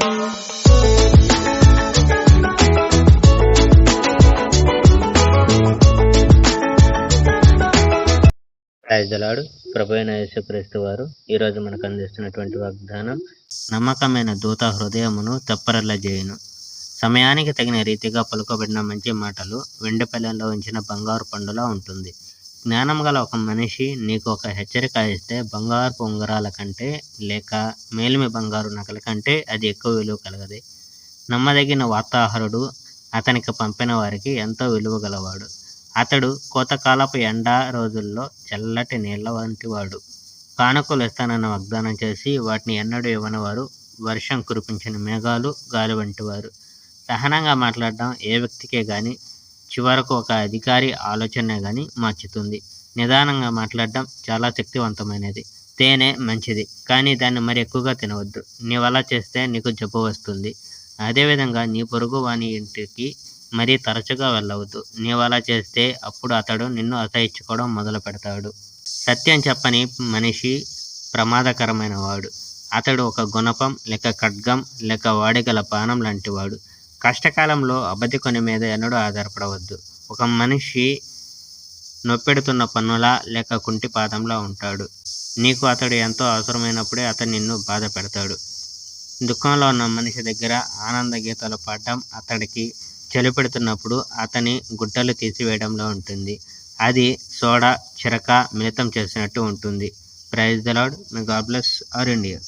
Praise the lord. ప్రభువైన యేసుక్రీస్తు వారు ఈరోజు మనకు అందిస్తున్నటువంటి వాగ్దానం, నమ్మకమైన దూత హృదయమును తెప్పరిల్లజేయును. సమయానికి తగిన రీతిగా పలుకబడిన మంచి మాటలు వెండి పళ్ళెంలో ఉంచిన బంగారు పండులా ఉంటుంది. జ్ఞానం గల ఒక మనిషి నీకు ఒక హెచ్చరిక ఇస్తే బంగారపు ఉంగరాల కంటే లేక మేలిమి బంగారు నగల కంటే అది ఎక్కువ విలువ కలగదు. నమ్మదగిన వార్తాహరుడు అతనికి పంపిన వారికి ఎంతో విలువ గలవాడు. అతడు కోతకాలపు ఎండ రోజుల్లో చల్లటి నీళ్ల వంటివాడు. కానుకలు ఇస్తానన్న వాగ్దానం చేసి వాటిని ఎన్నడూ ఇవ్వనివారు వర్షం కురిపించిన మేఘాలు, గాలి వంటివారు. సహనంగా మాట్లాడడం ఏ వ్యక్తికే గాని చివరకు ఒక అధికారి ఆలోచనే గాని మార్చుతుంది. నిదానంగా మాట్లాడడం చాలా శక్తివంతమైనది. తేనె మంచిది, కానీ దాన్ని మరి ఎక్కువగా తినవద్దు. నీవలా చేస్తే నీకు జబ్బు వస్తుంది. అదేవిధంగా నీ పొరుగు వాని ఇంటికి మరీ తరచుగా వెళ్ళవద్దు. నీవలా చేస్తే అప్పుడు అతడు నిన్ను అసహ్యించుకోవడం మొదలు పెడతాడు. సత్యం చెప్పని మనిషి ప్రమాదకరమైన వాడు. అతడు ఒక గుణపం లేక ఖడ్గం లేక వాడిగల బాణం లాంటివాడు. కష్టకాలంలో అబద్ధికుని మీద ఎన్నడూ ఆధారపడవద్దు. ఒక మనిషి నొప్పెడుతున్న పన్నులా లేక కుంటి పాదంలా ఉంటాడు. నీకు అతడు ఎంతో అవసరమైనప్పుడే అతడు నిన్ను బాధ పెడతాడు. దుఃఖంలో ఉన్న మనిషి దగ్గర ఆనంద గీతాలు పాడడం అతడికి చలి పెడుతున్నప్పుడు అతని గుడ్డలు తీసివేయడంలో ఉంటుంది. అది సోడా, చిరక మిళితం చేసినట్టు ఉంటుంది. Praise the Lord. May God bless our India.